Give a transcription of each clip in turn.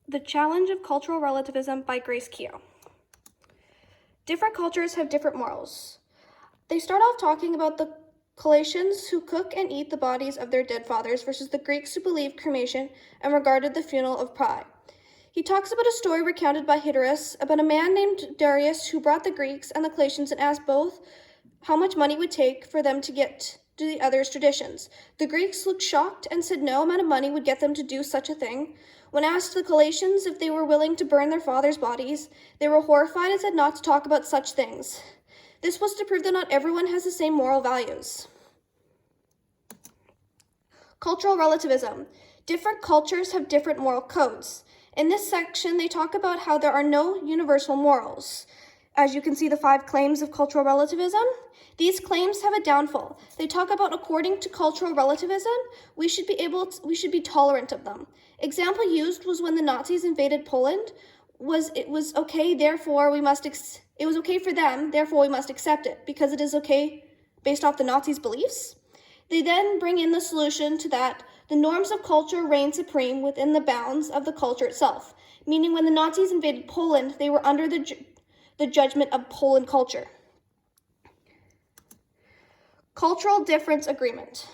The Challenge of Cultural Relativism by Grace Keogh. Different cultures have different morals. They start off talking about the Colossians who cook and eat the bodies of their dead fathers versus the Greeks who believed cremation and regarded the funeral of pride. He talks about a story recounted by Hiderus about a man named Darius who brought the Greeks and the Colossians and asked both how much money it would take for them to get to the other's traditions. The Greeks looked shocked and said no amount of money would get them to do such a thing. When asked the Colossians if they were willing to burn their fathers' bodies, they were horrified and said not to talk about such things. This was to prove that not everyone has the same moral values. Cultural relativism. Different cultures have different moral codes. In this section, they talk about how there are no universal morals. As you can see, the 5 claims of cultural relativism. These claims have a downfall. They talk about according to cultural relativism, we should be tolerant of them. Example used was when the Nazis invaded Poland. It was okay for them, therefore we must accept it because it is okay based off the Nazis' beliefs. They then bring in the solution to that. The norms of culture reign supreme within the bounds of the culture itself, meaning when the Nazis invaded Poland, they were under the judgment of Poland culture. Cultural difference agreement.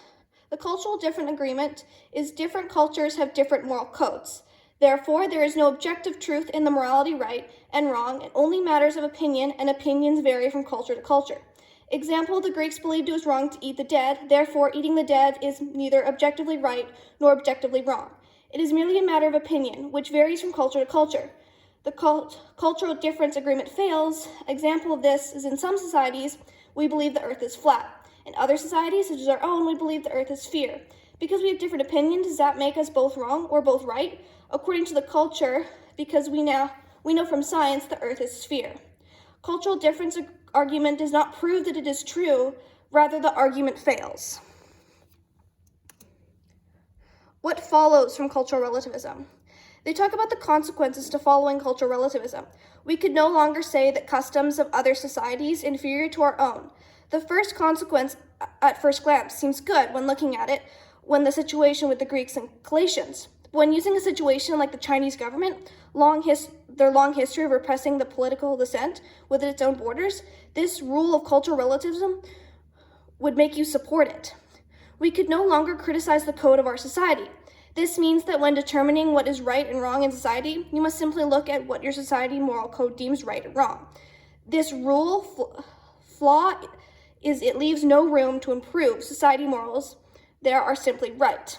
The cultural difference agreement is different cultures have different moral codes. Therefore, there is no objective truth in the morality right and wrong. It only matters of opinion, and opinions vary from culture to culture. Example, the Greeks believed it was wrong to eat the dead. Therefore, eating the dead is neither objectively right nor objectively wrong. It is merely a matter of opinion, which varies from culture to culture. The cultural difference agreement fails. Example of this is in some societies, we believe the earth is flat. In other societies, such as our own, we believe the earth is sphere. Because we have different opinions, does that make us both wrong or both right? According to the culture, because we know from science the earth is sphere. Cultural difference argument does not prove that it is true, rather the argument fails. What follows from cultural relativism? They talk about the consequences to following cultural relativism. We could no longer say that customs of other societies inferior to our own. The first consequence, at first glance, seems good when looking at it, when the situation with the Greeks and Colossians. When using a situation like the Chinese government, their long history of repressing the political dissent within its own borders, this rule of cultural relativism would make you support it. We could no longer criticize the code of our society. This means that when determining what is right and wrong in society, you must simply look at what your society moral code deems right and wrong. This rule flaw is it leaves no room to improve society morals. There are simply right.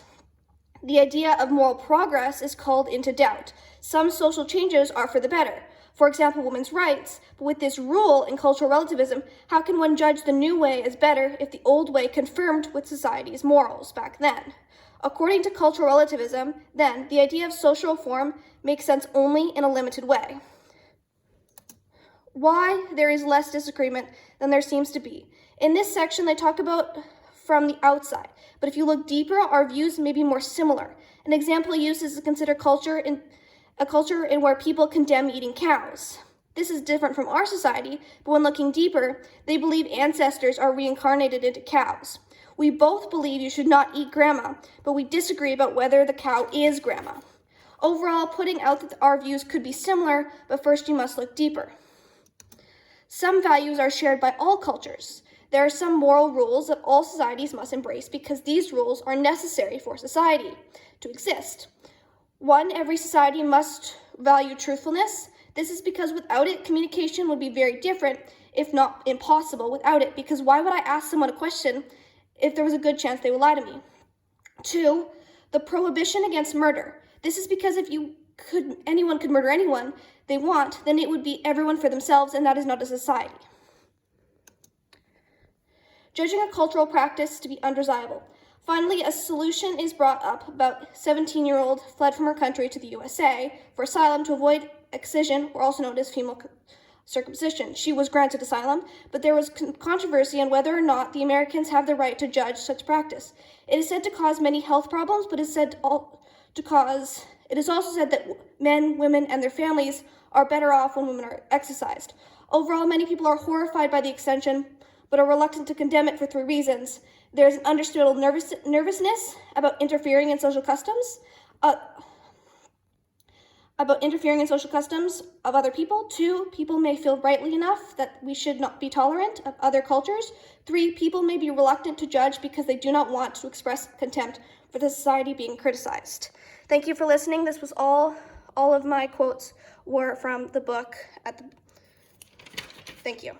The idea of moral progress is called into doubt. Some social changes are for the better. For example, women's rights. But with this rule in cultural relativism, how can one judge the new way as better if the old way confirmed with society's morals back then? According to cultural relativism, then, the idea of social reform makes sense only in a limited way. Why there is less disagreement than there seems to be. In this section, they talk about from the outside, but if you look deeper, our views may be more similar. An example used is to consider a culture in where people condemn eating cows. This is different from our society, but when looking deeper, they believe ancestors are reincarnated into cows. We both believe you should not eat grandma, but we disagree about whether the cow is grandma. Overall, putting out that our views could be similar, but first you must look deeper. Some values are shared by all cultures. There are some moral rules that all societies must embrace because these rules are necessary for society to exist. 1, every society must value truthfulness. This is because without it, communication would be very different, if not impossible without it, because why would I ask someone a question if there was a good chance they would lie to me? 2, the prohibition against murder. This is because if anyone could murder anyone they want, then it would be everyone for themselves, and that is not a society. Judging a cultural practice to be undesirable. Finally, a solution is brought up about 17-year-old fled from her country to the USA for asylum to avoid excision, or also known as female circumcision. She was granted asylum, but there was controversy on whether or not the Americans have the right to judge such practice. It is said to cause many health problems, but it is also said that men, women, and their families are better off when women are excised. Overall, many people are horrified by the extension, but are reluctant to condemn it for 3 reasons. There's an understandable nervousness about interfering in social customs. about interfering in social customs of other people. 2, people may feel rightly enough that we should not be tolerant of other cultures. 3, people may be reluctant to judge because they do not want to express contempt for the society being criticized. Thank you for listening. This was all of my quotes were from the book. Thank you.